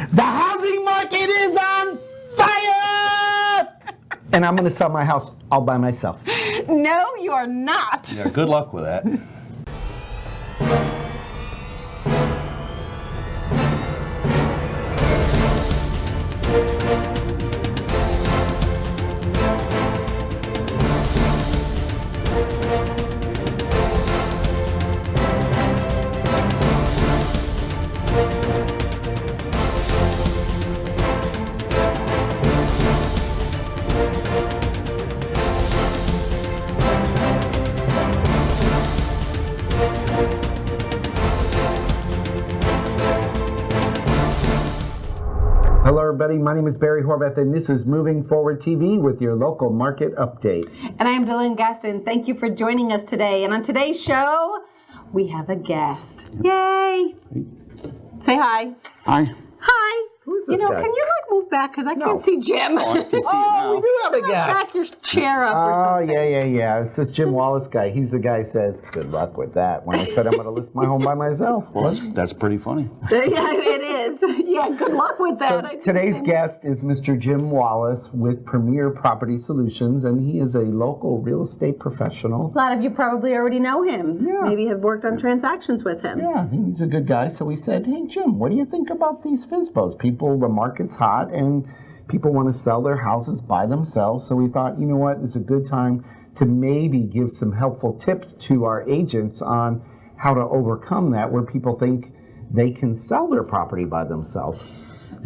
The housing market is on fire! And I'm going to sell my house all by myself. No, you are not. Yeah, good luck with that. Hello, everybody. My name is Barry Horvath, and this is Moving Forward TV with your local market update. And I am DeLynn Gaston. Thank you for joining us today. And on today's show, we have a guest. Yay! Say hi. Hi. Hi. Who is this guy? Can you move back because I can't see Jim? Oh, I can see it Oh, we now. do have a guest. Back your chair up or Oh, something. yeah. It's this Jim Wallace guy. He's the guy who says, good luck with that, when I said I'm going to list my home by myself. Well, that's pretty funny. Yeah, it is. Yeah, good luck with that. So today's guest is Mr. Jim Wallace with Premier Realty Solutions, and he is a local real estate professional. A lot of you probably already know him. Yeah. Maybe have worked on transactions with him. Yeah, he's a good guy. So we said, hey, Jim, what do you think about these FSBOs? The market's hot, and people want to sell their houses by themselves. So we thought, you know what, it's a good time to maybe give some helpful tips to our agents on how to overcome that, where people think they can sell their property by themselves.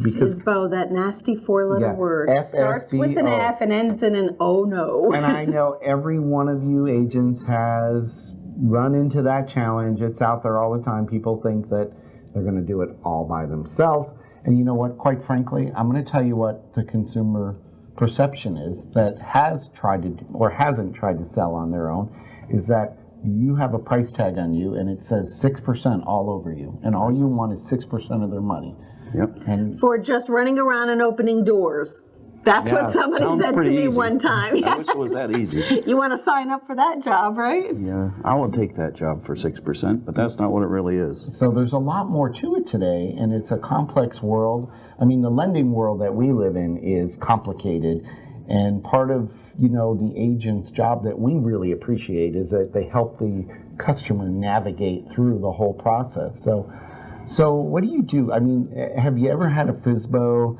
Because FSBO, that nasty four-letter word. Starts with an FSBO. F and ends in an O no. And I know every one of you agents has run into that challenge. It's out there all the time. People think that they're going to do it all by themselves. And you know what? Quite frankly, I'm going to tell you what the consumer perception is that has tried to or hasn't tried to sell on their own, is that you have a price tag on you and it says 6% all over you, and all you want is 6% of their money. Yep. And For just running around and opening doors. That's Yeah, what somebody Sounds said to pretty me easy. one time. I wish it was that easy. You want to sign up for that job, right? Yeah, I would take that job for 6%, but that's not what it really is. so there's a lot more to it today, and it's a complex world. I mean, the lending world that we live in is complicated, and part of, the agent's job that we really appreciate is that they help the customer navigate through the whole process. So what do you do? I mean, have you ever had a FSBO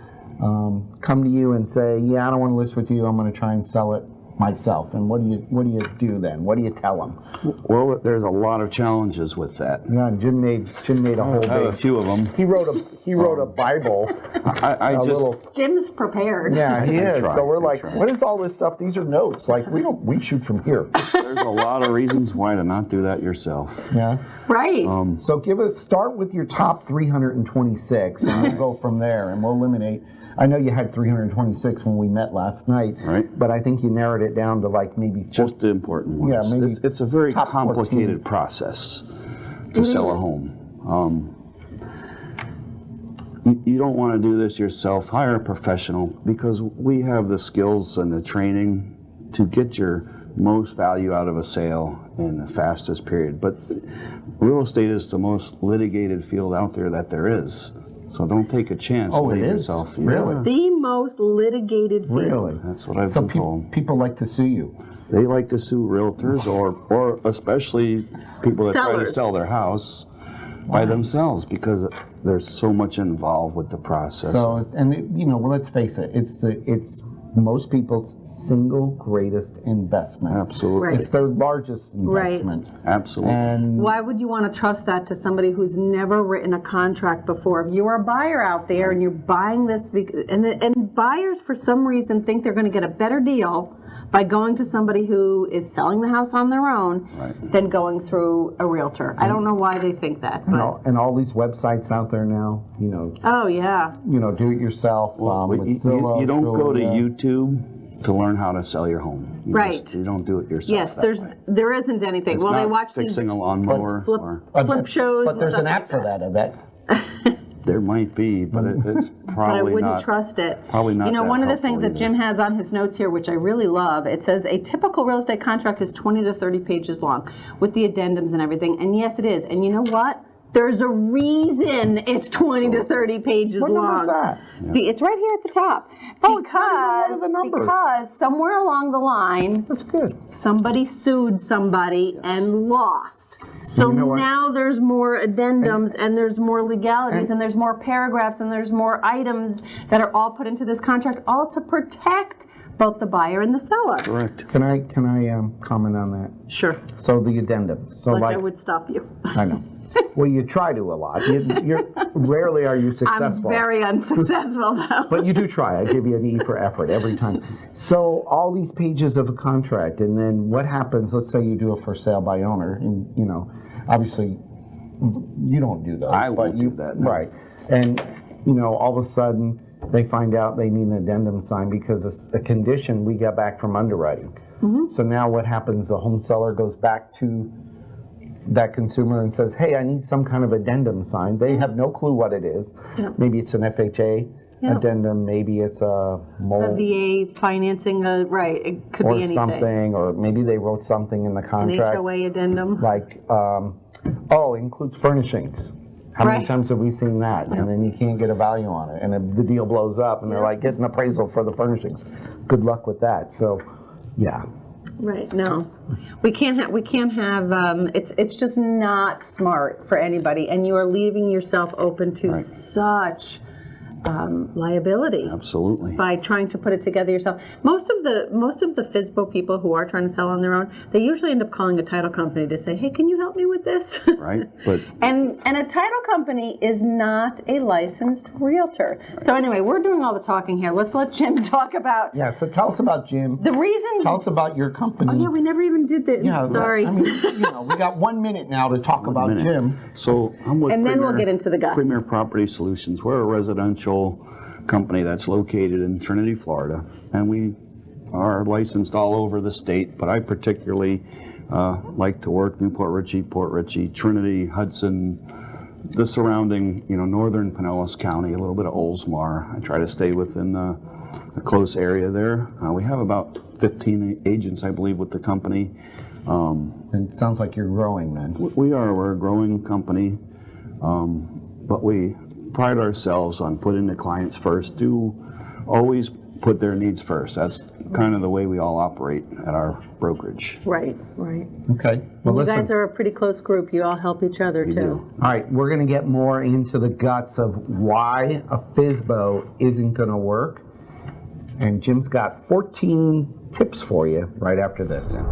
come to you and say, yeah, I don't want to list with you, I'm going to try and sell it myself? And what do you do then? What do you tell them? Well, there's a lot of challenges with that. Yeah, and Jim made a whole I have a big, few of them. he wrote a Bible. I a just little, Jim's prepared. yeah, he I is. try, So we're I like, try. what is all this stuff? These are notes. Like we shoot from here. there's a lot of reasons why to not do that yourself. Yeah. Right. So start with your top 326, and we'll go from there, and we'll eliminate. I know you had 326 when we met last night, Right. But I think you narrowed it down to like maybe Just the important ones. Yeah, maybe it's a very top 14. complicated process to sell a home. You don't want to do this yourself. Hire a professional, because we have the skills and the training to get your most value out of a sale in the fastest period. But real estate is the most litigated field out there that there is. So don't take a chance. Oh, it Leave is? yourself. Really? Yeah, The most litigated field. really. that's what I've So been told. people like to sue you. They like to sue realtors or especially people that try to Sellers. sell their house by themselves, because there's so much involved with the process. So, well, let's face it, it's most people's single greatest investment. Absolutely. Right. It's their largest investment. Absolutely. And Why would you want to trust that to somebody who's never written a contract before? If you're a buyer out there and you're buying this, and buyers for some reason think they're going to get a better deal by going to somebody who is selling the house on their own than going through a realtor. I don't know why they think that, but and all these websites out there now, oh yeah, do it yourself. You don't go to YouTube to learn how to sell your home. You don't do it yourself. yes. There isn't anything. It's well, they not watch these fixing a lawnmower. flip shows. But and there's stuff an app like for that, I bet. There might be, but it's but I probably wouldn't not. trust it. Probably not. that One of the helpful things that either. Jim has on his notes here, which I really love, it says a typical real estate contract is 20 to 30 pages long with the addendums and everything. And yes, it is. And you know what? There's a reason it's 20 to 30 pages What long. number is that? It's right here at the top. Oh, it's not even one of the numbers. Because somewhere along the line, That's good. somebody sued somebody and lost. So You know what? now there's more addendums and there's more legalities and there's more paragraphs and there's more items that are all put into this contract, all to protect both the buyer and the seller. Correct. Can I comment on that? Sure. So the addendum. So Like I would stop you. I know. Well, you try to a lot. You're rarely are you I'm successful. very unsuccessful though. But you do try. I give you an E for effort every time. So all these pages of a contract, and then what happens? Let's say you do a for sale by owner, and obviously you don't do those. I won't but you, do that, no. right? And all of a sudden they find out they need an addendum signed because it's a condition we got back from underwriting. So now what happens? The home seller goes back to that consumer and says, hey, I need some kind of addendum signed. They have no clue what it is. Maybe it's an FHA addendum, maybe it's a A VA financing, right, it could or be anything. something, or maybe they wrote something in the An contract HOA addendum. like, includes furnishings. How many Right. times have we seen that? And then you can't get a value on it, and then the deal blows up, and they're like, get an appraisal for the furnishings. Good luck with that. So, yeah. Right, no. We can't have, it's just not smart for anybody, and you are leaving yourself open to such liability. Absolutely. By trying to put it together yourself. Most of the FSBO people who are trying to sell on their own, they usually end up calling a title company to say, hey, can you help me with this? Right. But And a title company is not a licensed realtor. So anyway, we're doing all the talking here. Let's let Jim talk about Yeah, so tell us about Jim. the reasons. Tell us about your company. Oh yeah, we never even did that. Yeah, Sorry. I mean, we got 1 minute now to talk about minute. Jim. So I'm with And then we'll get into the guts. Premier Property Solutions. We're a residential company that's located in Trinity, Florida, and we are licensed all over the state, but I particularly like to work Newport Richey, Port Richey, Trinity, Hudson, the surrounding, northern Pinellas County, a little bit of Oldsmar. I try to stay within a close area there. We have about 15 agents, I believe, with the company. And it sounds like you're growing then. We're a growing company, but we pride ourselves on putting the clients first. Do always put their needs first. That's kind of the way we all operate at our brokerage. Right, right. Okay. Well, You listen. guys are a pretty close group. You all help each other too. do. All right, we're going to get more into the guts of why a FSBO isn't going to work. And Jim's got 14 tips for you right after this.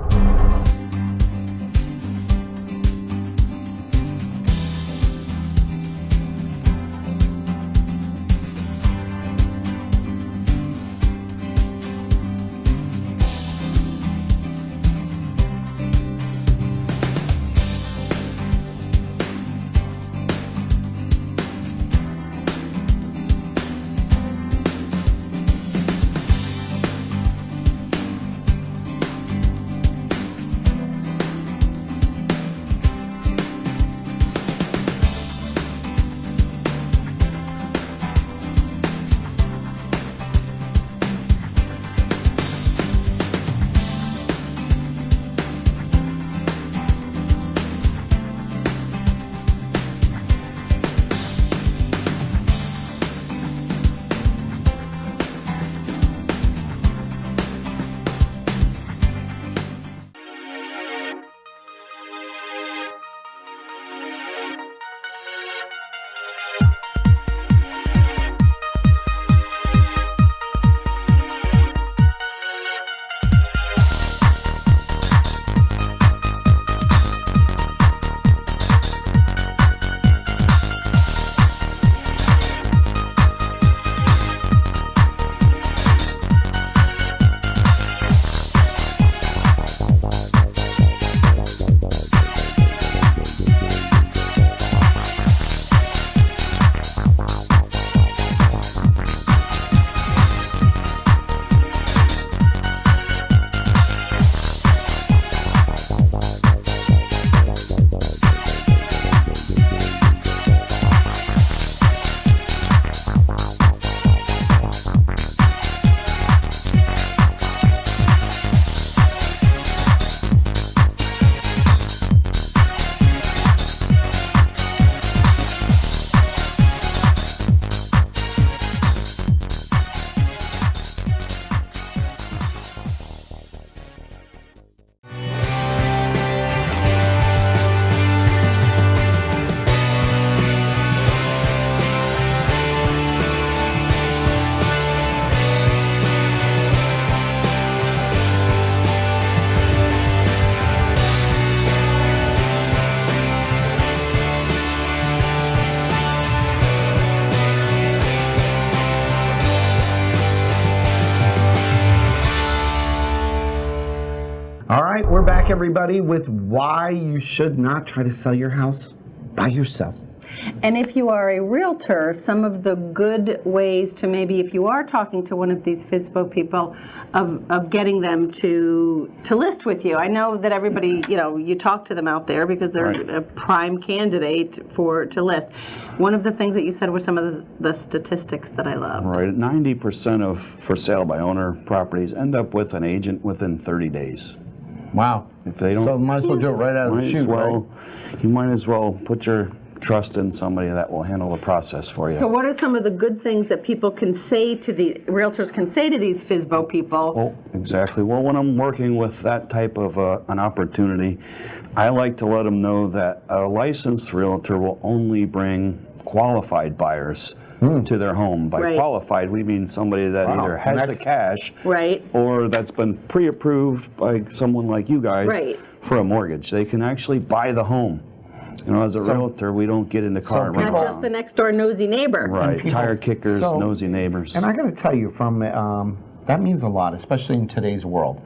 All right, we're back, everybody, with why you should not try to sell your house by yourself. And if you are a realtor, some of the good ways to maybe, if you are talking to one of these FSBO people, of getting them to list with you. I know that everybody, you talk to them out there because they're a prime candidate to list. One of the things that you said were some of the statistics that I love. Right, 90% of for sale by owner properties end up with an agent within 30 days. Wow. If they don't, So might as well do it right out of the chute, right? You might as well put your trust in somebody that will handle the process for you. So what are some of the good things that people can say to realtors can say to these FSBO people? Well, exactly. Well, when I'm working with that type of an opportunity, I like to let them know that a licensed realtor will only bring qualified buyers to their home. By qualified, we mean somebody that either has the cash or that's been pre-approved by someone like you guys for a mortgage. They can actually buy the home. As a realtor, we don't get in the car and run Not around. just the next door nosy neighbor. Right, tire kickers, nosy neighbors. And I got to tell you, that means a lot, especially in today's world.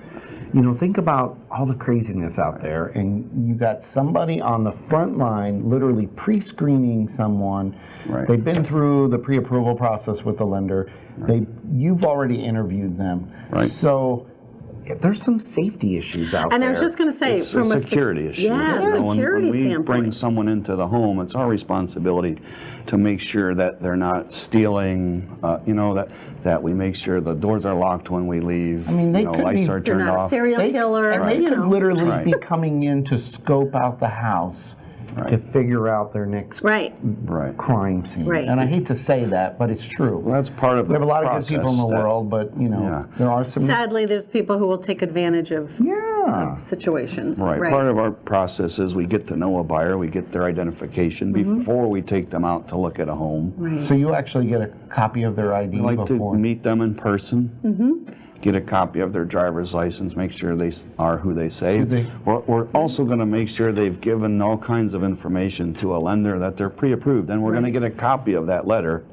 Think about all the craziness out there, and you got somebody on the front line literally pre-screening someone. Right. They've been through the pre-approval process with the lender. You've already interviewed them. Right. So there's some safety issues out there. And I was just going to say, It's from a security issue. Yeah, security when we standpoint. bring someone into the home, it's our responsibility to make sure that they're not stealing, that we make sure the doors are locked when we leave, I mean, they could lights be- are They're turned not a off. serial killer. And they could literally be Right. coming in to scope out the house to figure out their next Right. crime scene. Right. And I hate to say that, but it's true. Well, that's part of We have a lot of good process people in the that- world, but there are some. Sadly, there's people who will take advantage of situations. Right. Part of our process is we get to know a buyer, we get their identification before we take them out to look at a home. So you actually get a copy of their ID We like before. to meet them in person, get a copy of their driver's license, make sure they are who they say. We're also going to make sure they've given all kinds of information to a lender that they're pre-approved, and we're going to get a copy of that letter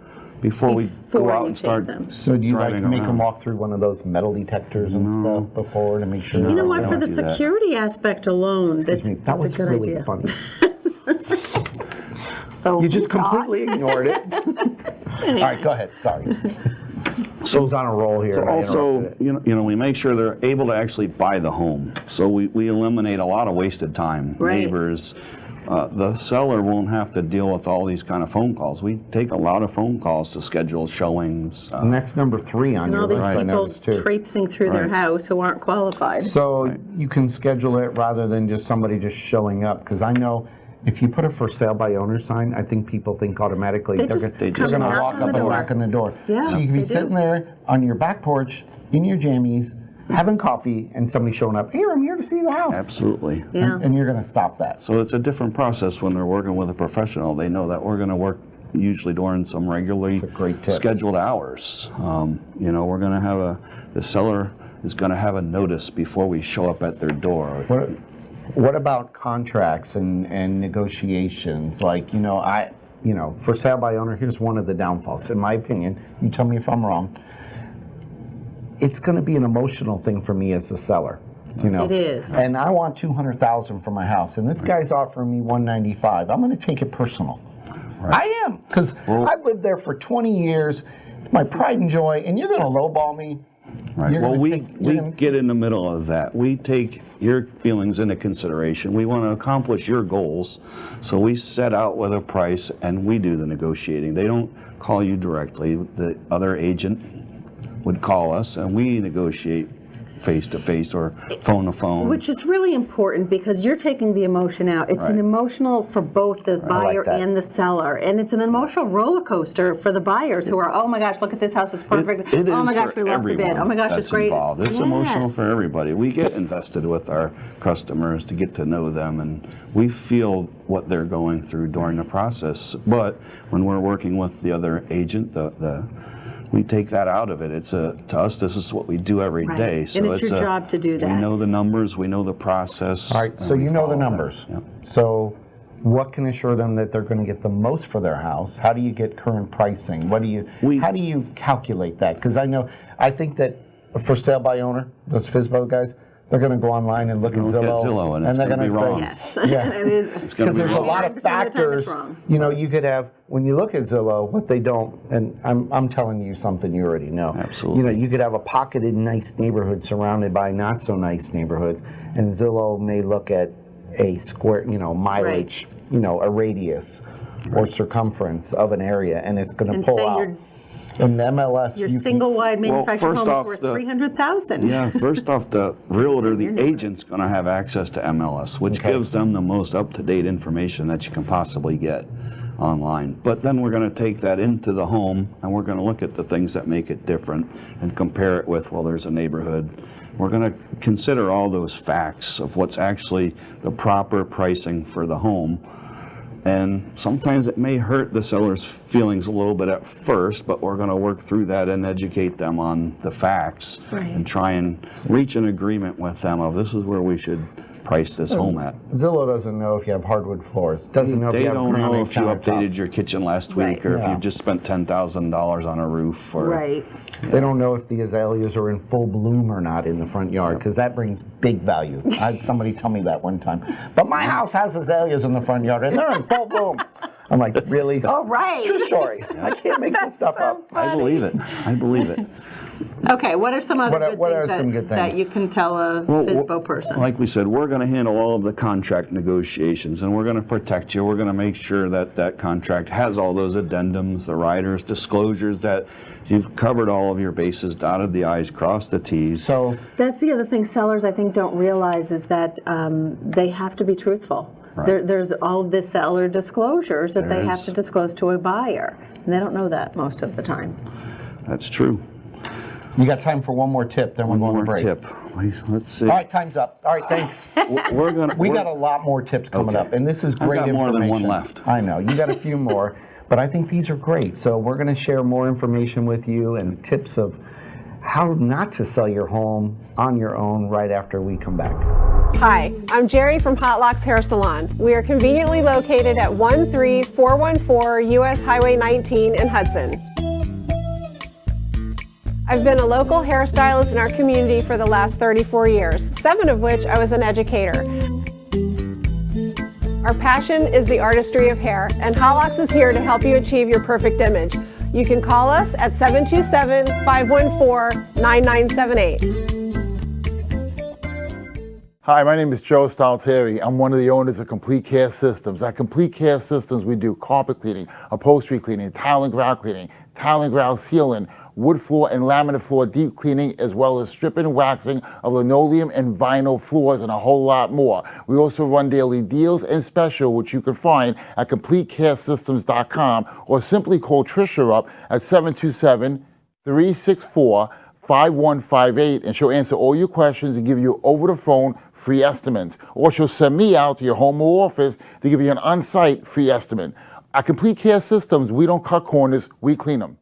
before we go out and start. So do you like driving to make them around. walk through one of those metal detectors and stuff before to make sure? You know No, what? we For don't the do that. security aspect alone, that's That was a good really idea. funny. So You just completely ignored it. All right, go ahead. Sorry. So it's on a roll here. So and I also, interrupted it. we make sure they're able to actually buy the home. So we eliminate a lot of wasted time. Neighbors, the seller won't have to deal with all these kind of phone calls. We take a lot of phone calls to schedule showings. And that's number 3 on and your all these list, I people noticed too. traipsing through their house who aren't qualified. So you can schedule it rather than just somebody just showing up, because I know if you put a for sale by owner sign, I think people think automatically They they're just going come to knock walk on up the and door. knock on the door. Yeah, So you can be they do. sitting there on your back porch in your jammies, having coffee, and somebody showing up, here, I'm here to see the house. Absolutely. Yeah. And you're going to stop that. So it's a different process when they're working with a professional. They know that we're going to work usually during some regularly That's a great tip. scheduled hours. We're going to have the seller is going to have a notice before we show up at their door. What about contracts and negotiations? Like, for sale by owner, here's one of the downfalls. In my opinion, you tell me if I'm wrong, it's going to be an emotional thing for me as a seller. It is. And I want $200,000 for my house, and this guy's offering me $195. I'm going to take it personal. I am, because I've lived there for 20 years. It's my pride and joy, and you're going to lowball me. Right. You're Well, gonna we take- get in the middle of that. We take your feelings into consideration. We want to accomplish your goals, so we set out with a price and we do the negotiating. They don't call you directly. The other agent would call us and we negotiate face to face or phone to phone. Which is really important because you're taking the emotion out. It's an emotional for both the buyer that. and the seller. And it's an emotional roller coaster for the buyers who are, oh my gosh, look at this house, it's perfect. It Oh is my gosh, for we love the bid. everyone Oh my gosh, that's it's great. involved. It's emotional Yes. for everybody. We get invested with our customers to get to know them, and we feel what they're going through during the process. But when we're working with the other agent, we take that out of it. To us, this is what we do every Right. day. And it's your job to do that. We know the numbers, we know the process. All right, so and we you know the follow that. numbers. Yep. So what can assure them that they're going to get the most for their house? How do you get current pricing? How do you calculate that? Because I think that for sale by owner, those FSBO guys, They're going to go online and look at Zillow, and it's they're going to be wrong. Yes. Yeah. It is. It's going because to be there's a wrong. lot 99% of of the time it's factors. wrong. You know, you could have, when you look at Zillow, what they don't, and I'm telling you something you already know. Absolutely. You know, you could have a pocketed nice neighborhood surrounded by not so nice neighborhoods, and Zillow may look at a square, mileage, a radius or circumference of an area, and it's going to And pull say out. And the MLS, Your you can- single wide manufactured first home off, is worth the- $300,000. Yeah, first off, the realtor, the agent's going to have access to MLS, which gives them the most up-to-date information that you can possibly get online. But then we're going to take that into the home, and we're going to look at the things that make it different and compare it with, well, there's a neighborhood. We're going to consider all those facts of what's actually the proper pricing for the home. And sometimes it may hurt the seller's feelings a little bit at first, but we're going to work through that and educate them on the facts and try and reach an agreement with them of this is where we should price this home at. Zillow doesn't know if you have hardwood floors. Doesn't know if They you have don't know granite if you updated countertops. your kitchen last week Right. or if Yeah. you just spent $10,000 on a roof. Or, Right. They don't know if the azaleas are in full bloom or not in the front yard, because that brings big value. I had somebody tell me that one time. But my house has azaleas in the front yard, and they're in full bloom. I'm like, really? Oh, right. True story. I can't make this stuff up. I believe it. I believe it. Okay, what are some other What are some good that things? you can tell a FSBO person? Like we said, we're going to handle all of the contract negotiations, and we're going to protect you. We're going to make sure that that contract has all those addendums, the riders, disclosures, that you've covered all of your bases, dotted the I's, crossed the T's. So, That's the other thing sellers, I think, don't realize is that they have to be truthful. Right. There's all of the seller disclosures that There they have is. to disclose to a buyer, and they don't know that most of the time. That's true. you got time for one more tip, then we're One going more to break. tip. Let's see. All right, time's up. All right, thanks. We're gonna. We we're- got a lot more tips coming Okay. up, and this is great got more information. than one left. I know, you got a few more, but I think these are great. So we're going to share more information with you and tips of how not to sell your home on your own right after we come back. Hi, I'm Jerry from Hot Locks Hair Salon. We are conveniently located at 13414 US Highway 19 in Hudson. I've been a local hairstylist in our community for the last 34 years, 7 of which I was an educator. Our passion is the artistry of hair, and Hot Locks is here to help you achieve your perfect image. You can call us at 727-514-9978. Hi, my name is Joe Stalteri. I'm one of the owners of Complete Care Systems. At Complete Care Systems, we do carpet cleaning, upholstery cleaning, tile and grout cleaning, tile and grout sealing, wood floor and laminate floor deep cleaning, as well as stripping and waxing of linoleum and vinyl floors, and a whole lot more. We also run daily deals and special, which you can find at CompleteCareSystems.com, or simply call Tricia up at 727-364-5158, and she'll answer all your questions and give you over the phone free estimates. Or she'll send me out to your home or office to give you an on-site free estimate. At Complete Care Systems, we don't cut corners, we clean them.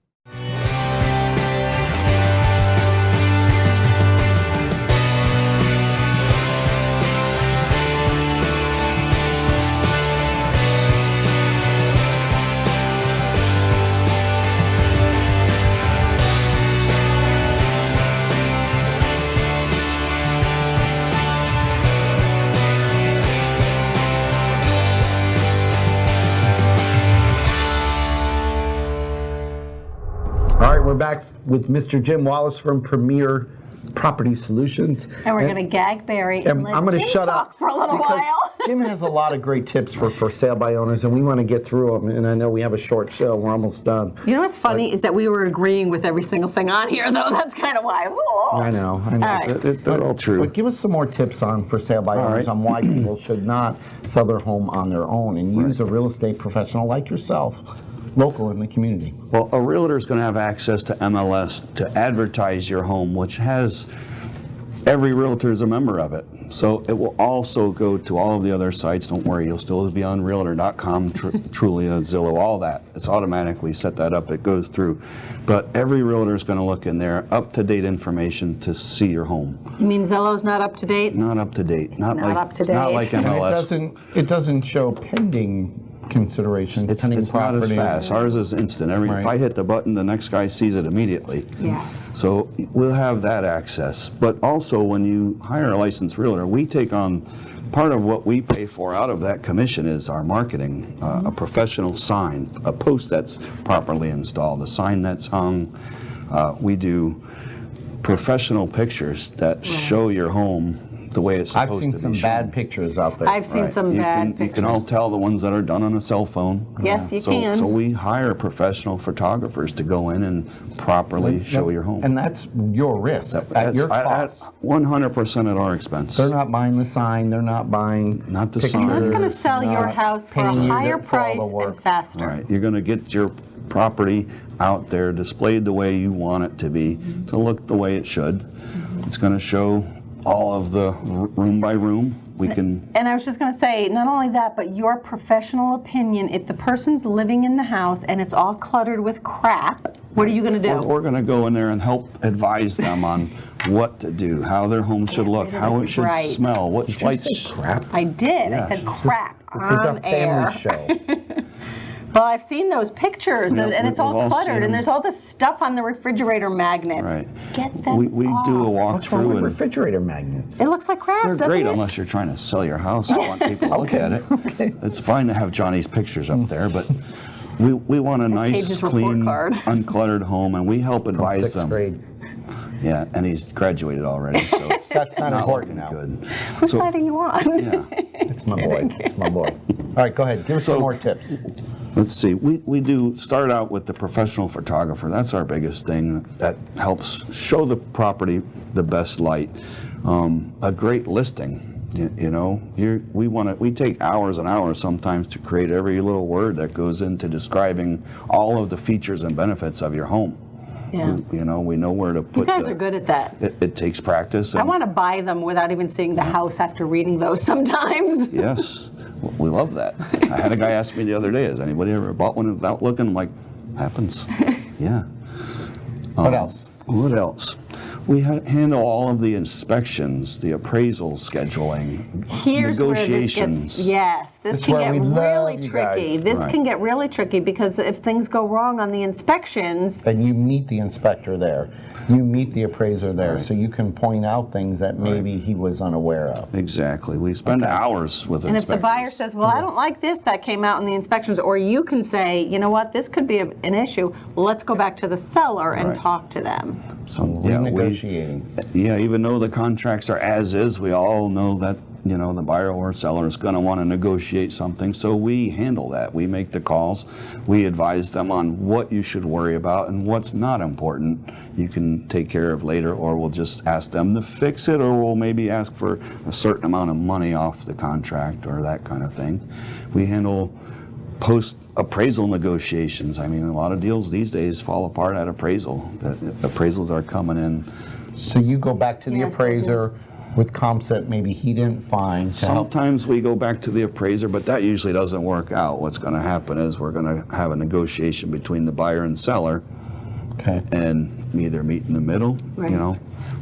All right, we're back with Mr. Jim Wallace from Premier Property Solutions. And we're going to gag Barry and let I'm going to Jim shut talk up for a little because while. Jim has a lot of great tips for sale by owners, and we want to get through them. And I know we have a short show; we're almost done. You know what's funny is that we were agreeing with every single thing on here, though. That's kind of why. I know. All right. They're all true. But give us some more tips on for sale by owners right. on why people should not sell their home on their own and use a real estate professional like yourself, local in the community. Well, a realtor is going to have access to MLS to advertise your home, which has every realtor is a member of it. So it will also go to all of the other sites. Don't worry, you'll still be on Realtor.com, Trulia, Zillow, all that. It's automatically set that up. It goes through. But every realtor is going to look in there, up-to-date information to see your home. You mean Zillow's not up to date? Not up to date. not up to Not date. like And MLS. it doesn't show pending considerations. It's pending not as property. fast. Ours is instant. If Right. I hit the button, the next guy sees it immediately. Yes. So we'll have that access. But also, when you hire a licensed realtor, we take on part of what we pay for out of that commission is our marketing, a professional sign, a post that's properly installed, a sign that's hung. We do professional pictures that show your home the way it's I've supposed seen to some be bad shown. pictures out there. I've seen some bad You pictures. can all tell the ones that are done on a cell phone. Yes, you So can. we hire professional photographers to go in and properly show your home. And that's your risk, at your cost. 100% at our expense. They're not buying the sign, they're not buying Not the pictures, sign. That's going to sell your not house for a paying you higher for all the price work. and faster. Right. You're going to get your property out there displayed the way you want it to be, to look the way it should. It's going to show all of the room by room. We can. And I was just going to say, not only that, but your professional opinion, if the person's living in the house and it's all cluttered with crap, what are you going to do? We're going to go in there and help advise them on what to do, how their home should look, how it should Right. smell, which lights. Crap. I did. Yeah. I said crap This is a on family air. show. Well, I've seen those pictures, Yeah, and it's we've all all cluttered, seen and them. there's all this stuff on the refrigerator magnets. Right. Get them We off. do a What's wrong walkthrough with and refrigerator magnets? It looks like crap, they're doesn't great it? unless you're trying to sell your house. I want people to look at it. Okay. It's fine to have Johnny's pictures up there, but we want a nice, Cage's report clean, card. uncluttered home, and we help advise Sixth them. grade. Yeah, and he's graduated already, so it's That's not important looking now. good. Whose So, side are you on? yeah. It's my boy. It's my boy. All right, go ahead. Give us some more tips. Let's see. We do start out with the professional photographer. That's our biggest thing. That helps show the property the best light. A great listing. You know, we take hours and hours sometimes to create every little word that goes into describing all of the features and benefits of your home. Yeah. You know, we know where to put. You guys are good at that. It takes practice. I and- want to buy them without even seeing the house after reading those sometimes. Yes, we love that. I had a guy ask me the other day, has anybody ever bought one without looking? I'm like, happens. Yeah. What else? What else? We handle all of the inspections, the appraisal scheduling, Here's where this negotiations. gets, yes, this That's can where get we love really you tricky. guys. This Right. can get really tricky because if things go wrong on the inspections, And you meet the inspector there. You meet the appraiser there, so you can point out things that maybe he was unaware of. Exactly. We spend hours with and if inspectors. the buyer says, well, I don't like this, that came out in the inspections, or you can say, you know what, this could be an issue, well, let's go back to the seller and Right. talk to them. So, Renegotiating. Yeah, even though the contracts are as is, we all know that, you know, the buyer or seller is going to want to negotiate something. So we handle that. We make the calls. We advise them on what you should worry about and what's not important you can take care of later, or we'll just ask them to fix it, or we'll maybe ask for a certain amount of money off the contract or that kind of thing. We handle post-appraisal negotiations. I mean, a lot of deals these days fall apart at appraisal. The appraisals are coming in. So you go back to the Yes, I do. appraiser with comps that maybe he didn't find to help. Sometimes we go back to the appraiser, but that usually doesn't work out. What's going to happen is we're going to have a negotiation between the buyer and seller, Okay. and either meet in the middle. Right. You know,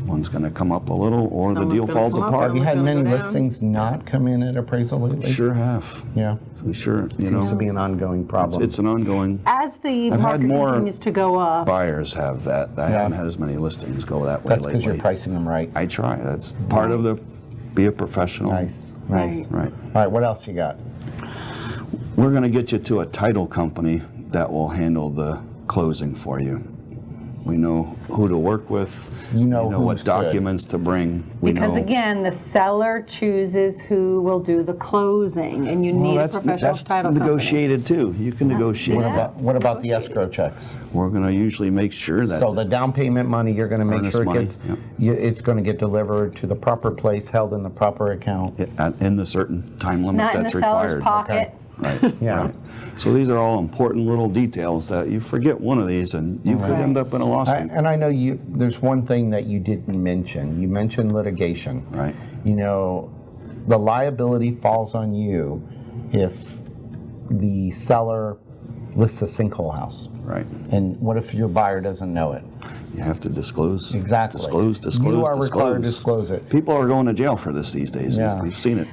one's going to come up a little, or the Someone's deal gonna falls come up apart. Have you had Someone's many gonna go down. listings not come in at appraisal lately? Sure have. Yeah. We sure, you Seems to know, be an ongoing problem. it's an ongoing. As the I've had market more continues to go up, Buyers have that. I haven't had as many listings go that way That's because lately. you're pricing them right. I try. That's part of the be a professional. Nice, nice. Right. Right. All right, what else you got? We're going to get you to a title company that will handle the closing for you. We know who to work with. You know what who's good. documents to bring. We because know. again, the seller chooses who will do the closing, and you Well, need a that's professional title company. negotiated too. You can negotiate. What about the escrow checks? We're going to usually make sure that So the down payment money, you're going to make Earnest sure it money, gets, yep. it's going to get delivered to the proper place, held in the proper account. in the certain time limit Not in the that's seller's required. pocket. Right. Yeah. Right. So these are all important little details that you forget one of these and you could end up in a lawsuit. And I know there's one thing that you didn't mention. You mentioned litigation. Right. You know, the liability falls on you if the seller lists a sinkhole house. Right. And what if your buyer doesn't know it? You have to disclose. Exactly. Disclose. You are required to disclose it. People are going to jail for this these days. Yeah. We've seen it.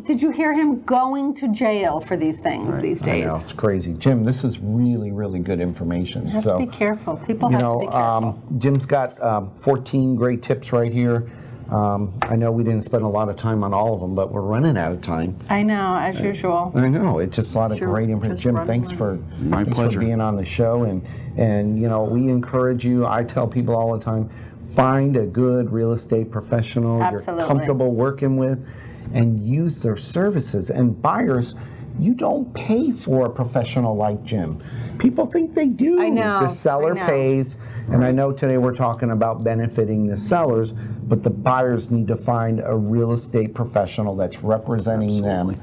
Did you hear him going to jail for these things these days? I know, it's crazy. Jim, this is really, really good information. You have to be careful. People have to be careful. Jim's got 14 great tips right here. I know we didn't spend a lot of time on all of them, but we're running out of time. I know, as usual. I know, it's just a lot of great information. Jim, thanks for being on the show. And you know, we encourage you, I tell people all the time, find a good real estate professional you're comfortable working with and use their services. And buyers, you don't pay for a professional like Jim. People think they do. I know. The seller pays, and I know today we're talking about benefiting the sellers, but the buyers need to find a real estate professional that's representing them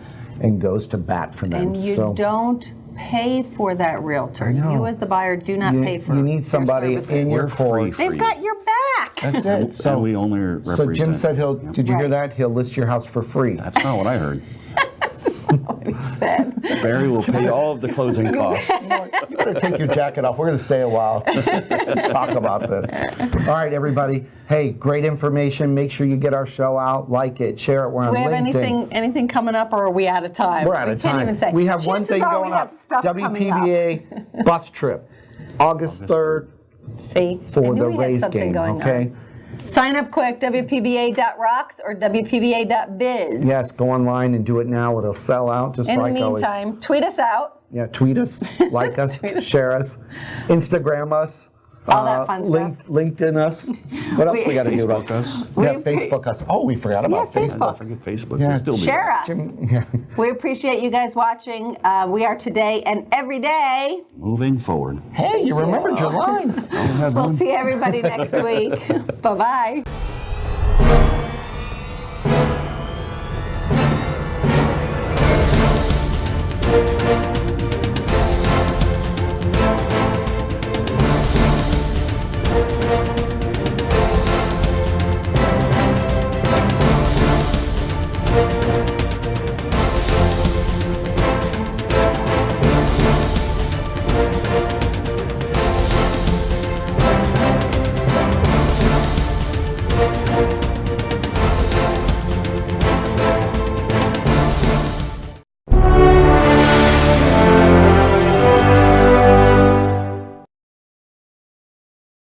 and goes to bat for them. And you don't pay for that realtor. You as the buyer do not pay for it. You need somebody in your court. They've got your back. That's it. So we only represent. So Jim said did you hear that? He'll list your house for free. That's not what I heard. Barry will pay all of the closing costs. You better take your jacket off. We're going to stay a while. Talk about this. All right, everybody. Hey, great information. Make sure you get our show out, like it, share it. We're on LinkedIn. Do we have anything coming up, or are we out of time? We're out of time. Can't even say. We have one thing going up. WPBA bus trip, August 3rd for the Rays game. Okay. Sign up quick, WPBA.rocks or WPBA.biz. Yes, go online and do it now. It'll sell out just like always. In the meantime, tweet us out. Yeah, tweet us, like us, share us, Instagram us. All that fun stuff. LinkedIn us. What else we got to do? Facebook us. Yeah, Facebook us. Oh, we forgot about Facebook. Don't forget Facebook. Yeah. We'll still be Share us. Yeah. We appreciate you guys watching. We are today and every day. moving forward. Hey, you remembered your line. We'll see everybody next week. Bye-bye.